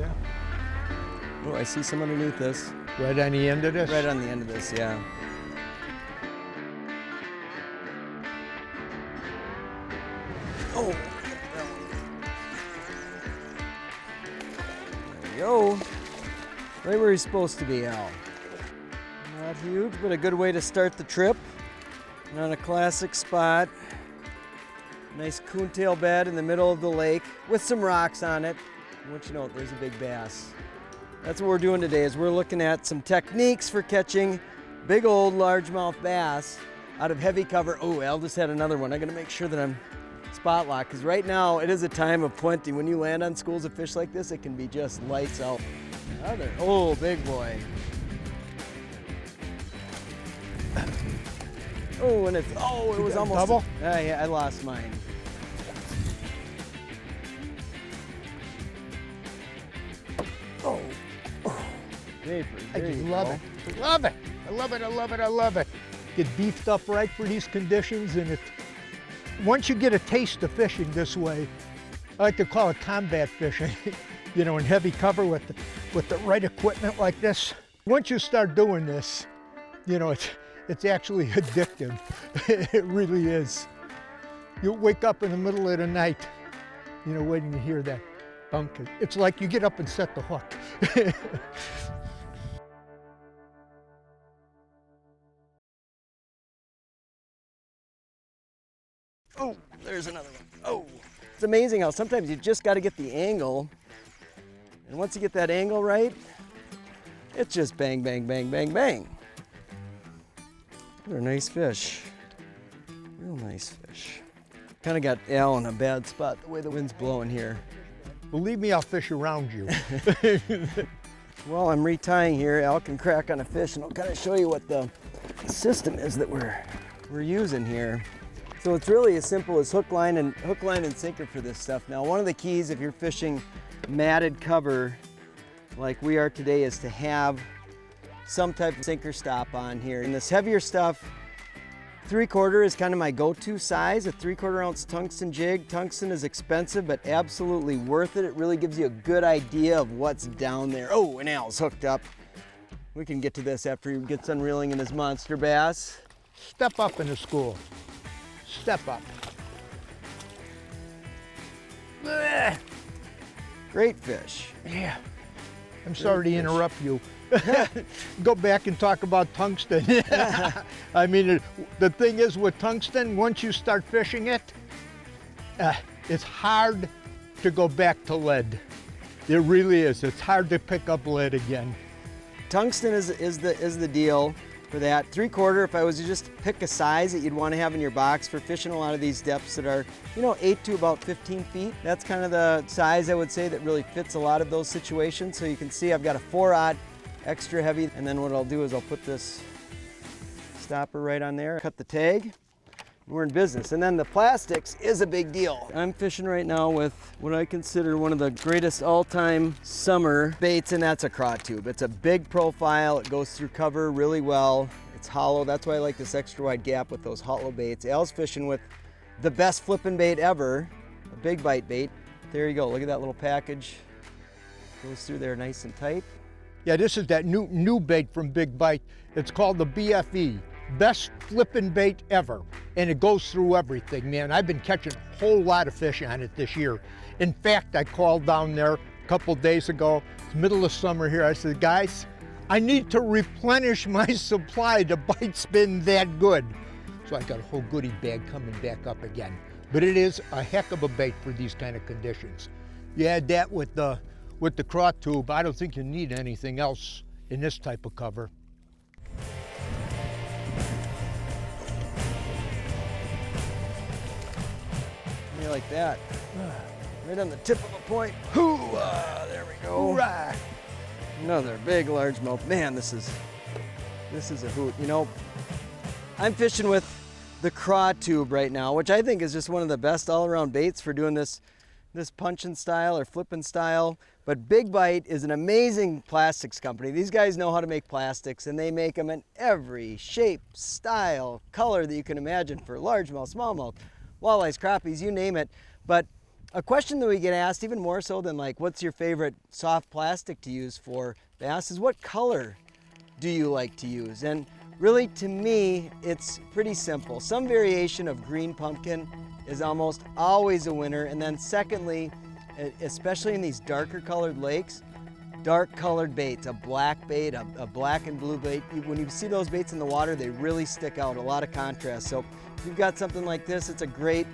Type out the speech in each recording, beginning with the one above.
Yeah. Oh, I see some underneath this. Right on the end of this? Right on the end of this, yeah. Oh, there we go. Right where he's supposed to be, Al. Not huge, but a good way to start the trip. And on a classic spot. Nice coontail bed in the middle of the lake with some rocks on it. And what you know, there's a big bass. That's what we're doing today, is we're looking at some techniques for catching big old largemouth bass out of heavy cover. Oh, Al just had another one. I gotta make sure that I'm spot locked, because right now it is a time of plenty. When you land on schools of fish like this, it can be just lights out. Another, oh, big boy. Oh, and it's, oh, it was almost double. Yeah, I lost mine. Oh, vapors. I just love it. I love it. I love it. I love it. I love it. Get beefed up right for these conditions, and once you get a taste of fishing this way, I like to call it combat fishing. You know, in heavy cover with the right equipment like this. Once you start doing this, you know, it's actually addictive. It really is. You wake up in the middle of the night, you know, waiting to hear that bunk. It's like you get up and set the hook. Oh, there's another one. Oh, it's amazing how sometimes you just got to get the angle. And once you get that angle right, it's just bang, bang, bang, bang, bang. They're a nice fish. Real nice fish. Kind of got Al in a bad spot, the way the wind's blowing here. Believe me, I'll fish around you. While I'm retying here, Al can crack on a fish, and I'll kind of show you what the system is that we're using here. So it's really as simple as hook, line, and sinker for this stuff. Now, one of the keys if you're fishing matted cover like we are today is to have some type of sinker stop on here. And this heavier stuff, 3/4 is kind of my go-to size, a 3/4 ounce tungsten jig. Tungsten is expensive, but absolutely worth it. It really gives you a good idea of what's down there. Oh, and Al's hooked up. We can get to this after he gets done reeling in his monster bass. Step up in the school. Step up. Great fish. Yeah. I'm sorry to interrupt you. Go back and talk about tungsten. I mean, the thing is with tungsten, once you start fishing it, it's hard to go back to lead. It really is. It's hard to pick up lead again. Tungsten is the deal for that. 3/4, if I was to just pick a size that you'd want to have in your box for fishing a lot of these depths that are, you know, 8 to about 15 feet. That's kind of the size I would say that really fits a lot of those situations. So you can see I've got a 4/0 extra heavy, and then what I'll do is I'll put this stopper right on there, cut the tag. We're in business. And then the plastics is a big deal. I'm fishing right now with what I consider one of the greatest all-time summer baits, and that's a Craw tube. It's a big profile. It goes through cover really well. It's hollow. That's why I like this extra wide gap with those hollow baits. Al's fishing with the best flipping bait ever, a big bite bait. There you go. Look at that little package. Goes through there nice and tight. Yeah, this is that new bait from Big Bite. It's called the BFE. Best flipping bait ever, and it goes through everything, man. I've been catching a whole lot of fish on it this year. In fact, I called down there a couple days ago, it's middle of summer here. I said, guys, I need to replenish my supply. The bite's been that good. So I got a whole goodie bag coming back up again. But it is a heck of a bait for these kind of conditions. You add that with the Craw tube, I don't think you need anything else in this type of cover. Like that. Right on the tip of a point. Hoo-ah, there we go. Hoorah. Another big largemouth. Man, this is a hoot. You know, I'm fishing with the Craw tube right now, which I think is just one of the best all-around baits for doing this punching style or flipping style. But Big Bite is an amazing plastics company. These guys know how to make plastics, and they make them in every shape, style, color that you can imagine for largemouth, smallmouth, walleyes, crappies, you name it. But A question that we get asked even more so than like, what's your favorite soft plastic to use for bass, is what color do you like to use? And really, to me, it's pretty simple. Some variation of green pumpkin is almost always a winner. And then secondly, especially in these darker colored lakes, dark colored baits, a black bait, a black and blue bait. When you see those baits in the water, they really stick out, a lot of contrast. So if you've got something like this, it's a great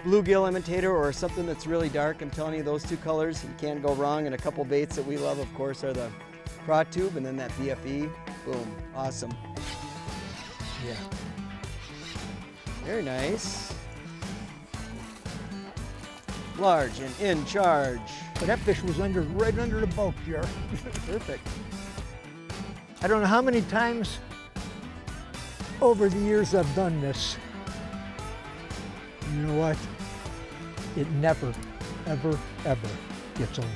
bluegill imitator, or something that's really dark. I'm telling you, those two colors, you can't go wrong. And a couple baits that we love, of course, are the Craw tube and then that BFE. Boom, awesome. Yeah. Very nice. Large and in charge. But that fish was right under the boat, Jer. Perfect. I don't know how many times over the years I've done this. You know what? It never, ever, ever gets old.